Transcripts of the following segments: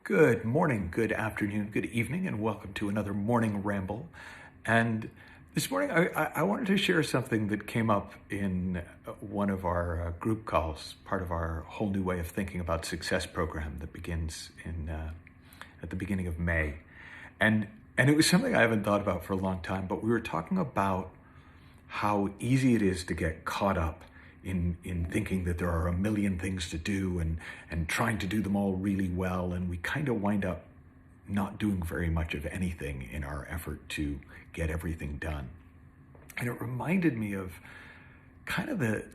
Good morning, good afternoon, good evening, and welcome to another morning ramble. And this morning, I wanted to share something that came up in one of our group calls, part of our whole new way of thinking about success program that begins at the beginning of May. And it was something I haven't thought about for a long time, but we were talking about how easy it is to get caught up in thinking that there are a million things to do and trying to do them all really well. And we kind of wind up not doing very much of anything in our effort to get everything done. And it reminded me of kind of the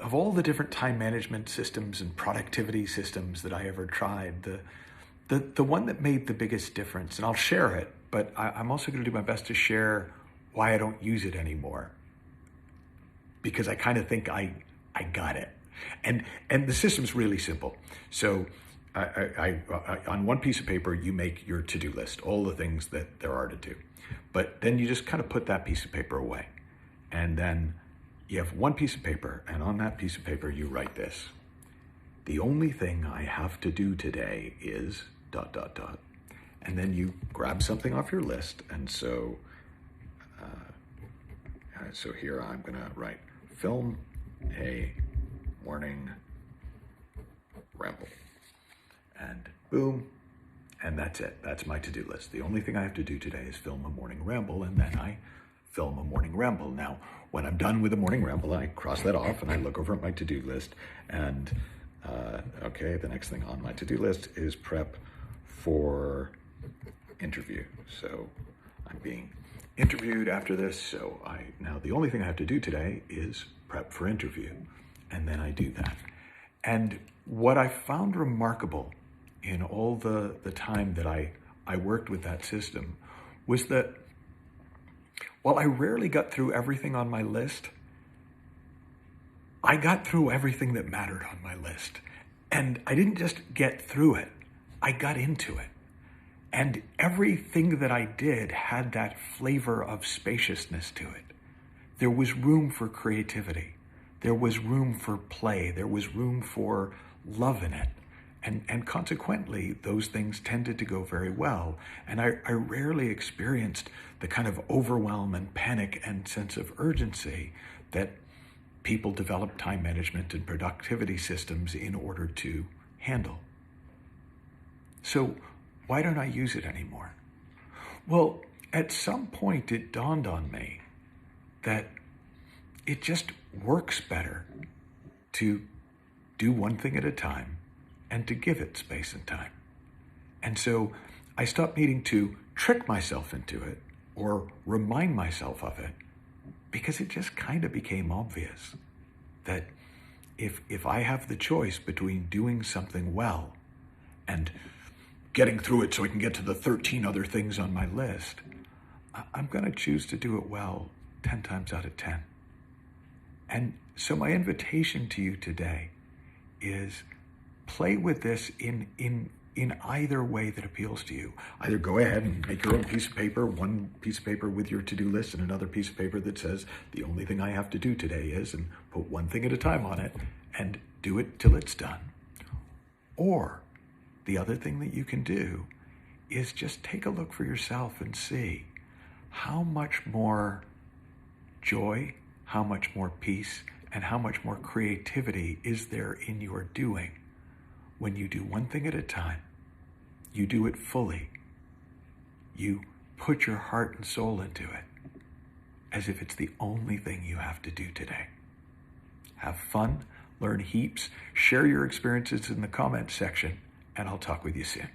of all the different time management systems and productivity systems that I ever tried, the one that made the biggest difference. And I'll share it, but I'm also going to do my best to share why I don't use it anymore, because I kind of think I got it. And the system's really simple. So I on one piece of paper, you make your to-do list, all the things that there are to do. But then you just kind of put that piece of paper away. And then you have one piece of paper, and on that piece of paper, you write this: the only thing I have to do today is ... And then you grab something off your list. And so here I'm gonna write, film a morning ramble, and boom, and that's it. That's my to-do list. The only thing I have to do today is film a morning ramble, and then I film a morning ramble. Now, when I'm done with the morning ramble, I cross that off and I look over at my to-do list, and okay, the next thing on my to-do list is prep for interview. So I'm being interviewed after this, so now the only thing I have to do today is prep for interview, and then I do that. And what I found remarkable in all the time that I worked with that system was that while I rarely got through everything on my list, I got through everything that mattered on my list. And I didn't just get through it, I got into it. And everything that I did had that flavor of spaciousness to it. There was room for creativity. There was room for play. There was room for love in it. And consequently, those things tended to go very well. And I rarely experienced the kind of overwhelm and panic and sense of urgency that people develop time management and productivity systems in order to handle. So why don't I use it anymore? Well, at some point it dawned on me that it just works better to do one thing at a time and to give it space and time. And so I stopped needing to trick myself into it or remind myself of it, because it just kind of became obvious that if I have the choice between doing something well and getting through it so I can get to the 13 other things on my list, I'm going to choose to do it well 10 times out of 10. And so my invitation to you today is play with this in either way that appeals to you. Either go ahead and make your own piece of paper, one piece of paper with your to-do list and another piece of paper that says the only thing I have to do today is, and put one thing at a time on it and do it till it's done. Or the other thing that you can do is just take a look for yourself and see how much more joy, how much more peace, and how much more creativity is there in your doing when you do one thing at a time. You do it fully. You put your heart and soul into it as if it's the only thing you have to do today. Have fun, learn heaps, share your experiences in the comments section, and I'll talk with you soon.